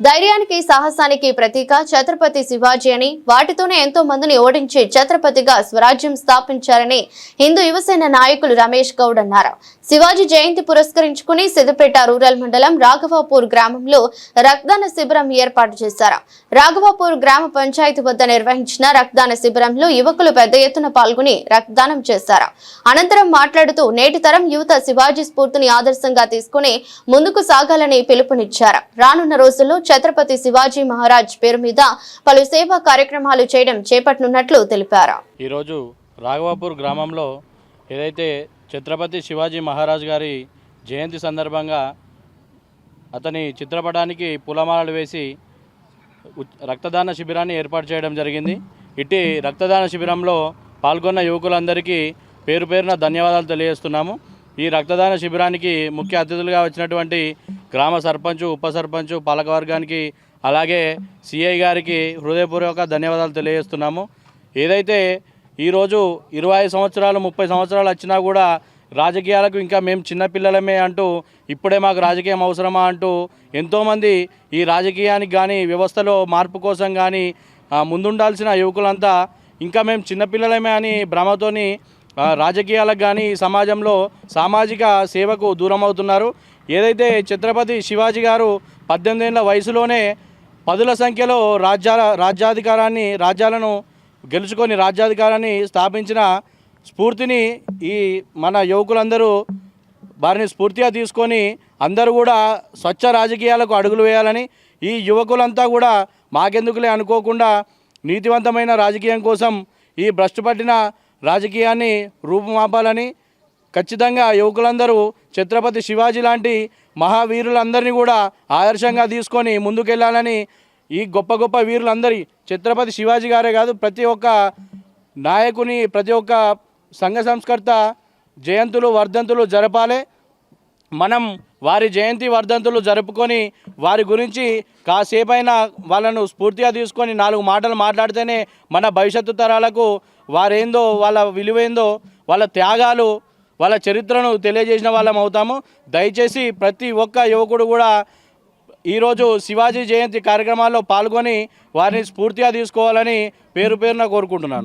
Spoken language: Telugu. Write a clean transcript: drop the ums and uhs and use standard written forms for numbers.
ధైర్యానికి సాహసానికి ప్రతీక ఛత్రపతి శివాజీ అని వాటితోనే ఎంతో మందిని ఓడించి ఛత్రపతిగా స్వరాజ్యం స్థాపించారని హిందూ యువసేన నాయకులు రమేష్ గౌడ్ అన్నారు. శివాజీ జయంతి పురస్కరించుకుని సిద్దిపేట రూరల్ మండలం రాఘవాపూర్ గ్రామంలో రక్తదాన శిబిరం ఏర్పాటు చేశారు. రాఘవాపూర్ గ్రామ పంచాయతీ వద్ద నిర్వహించిన రక్తదాన శిబిరంలో యువకులు పెద్ద ఎత్తున పాల్గొని రక్తదానం చేశారు. అనంతరం మాట్లాడుతూ నేటి తరం యువత శివాజీ స్ఫూర్తిని ఆదర్శంగా తీసుకుని ముందుకు సాగాలని పిలుపునిచ్చారు. రానున్న రోజుల్లో ఛత్రపతి శివాజీ మహారాజ్ పేరు మీద పలు సేవా కార్యక్రమాలు చేయడం చేపట్టనున్నట్లు తెలిపారు. ఈ రోజు రాఘవాపూర్ గ్రామంలో ఏదైతే ఛత్రపతి శివాజీ మహారాజ్ గారి జయంతి సందర్భంగా అతని చిత్రపటానికి పూలమాలలు వేసి రక్తదాన శిబిరాన్ని ఏర్పాటు చేయడం జరిగింది. ఇట్టి రక్తదాన శిబిరంలో పాల్గొన్న యువకులందరికీ పేరు పేరున ధన్యవాదాలు తెలియజేస్తున్నాము. ఈ రక్తదాన శిబిరానికి ముఖ్య అతిథులుగా వచ్చినటువంటి గ్రామ సర్పంచ్, ఉప సర్పంచ్, పాలకవర్గానికి అలాగే సిఐ గారికి హృదయపూర్వక ధన్యవాదాలు తెలియజేస్తున్నాము. ఏదైతే ఈరోజు 25 సంవత్సరాలు 30 సంవత్సరాలు వచ్చినా కూడా రాజకీయాలకు ఇంకా మేము చిన్నపిల్లలమే అంటూ ఇప్పుడే మాకు రాజకీయం అవసరమా అంటూ ఎంతోమంది ఈ రాజకీయానికి కానీ వ్యవస్థలో మార్పు కోసం కానీ ముందుండాల్సిన యువకులంతా ఇంకా మేము చిన్నపిల్లలమే అని భ్రమతోని రాజకీయాలకు కానీ సమాజంలో సామాజిక సేవకు దూరం అవుతున్నారు. ఏదైతే ఛత్రపతి శివాజీ గారు 18 ఏళ్ల వయసులోనే పదుల సంఖ్యలో రాజ్యాలను గెలుచుకొని రాజ్యాధికారాన్ని స్థాపించిన స్ఫూర్తిని ఈ మన యువకులందరూ వారిని స్ఫూర్తిగా తీసుకొని అందరూ కూడా స్వచ్ఛ రాజకీయాలకు అడుగులు వేయాలని, ఈ యువకులంతా కూడా మాకెందుకులే అనుకోకుండా నీతివంతమైన రాజకీయం కోసం ఈ భ్రష్టు పట్టిన రాజకీయాన్ని రూపుమాపాలని, ఖచ్చితంగా యువకులందరూ ఛత్రపతి శివాజీ లాంటి మహావీరులందరినీ కూడా ఆదర్శంగా తీసుకొని ముందుకెళ్లాలని, ఈ గొప్ప గొప్ప వీరులందరి ఛత్రపతి శివాజీ గారే కాదు ప్రతి ఒక్క నాయకుని, ప్రతి ఒక్క సంఘ సంస్కర్త జయంతులు వర్ధంతులు జరపాలి. మనం వారి జయంతి వర్ధంతులు జరుపుకొని వారి గురించి కాసేపైనా వాళ్ళను స్ఫూర్తిగా తీసుకొని 4 మాటలు మాట్లాడితేనే మన భవిష్యత్తు తరాలకు వారేందో, వాళ్ళ విలువేందో, వాళ్ళ త్యాగాలు, వాళ్ళ చరిత్రను తెలియజేసిన వాళ్ళం అవుతాము. దయచేసి ప్రతి ఒక్క యువకుడు కూడా ఈరోజు శివాజీ జయంతి కార్యక్రమాల్లో పాల్గొని వారిని స్ఫూర్తిగా తీసుకోవాలని పేరు పేరున కోరుకుంటున్నాను.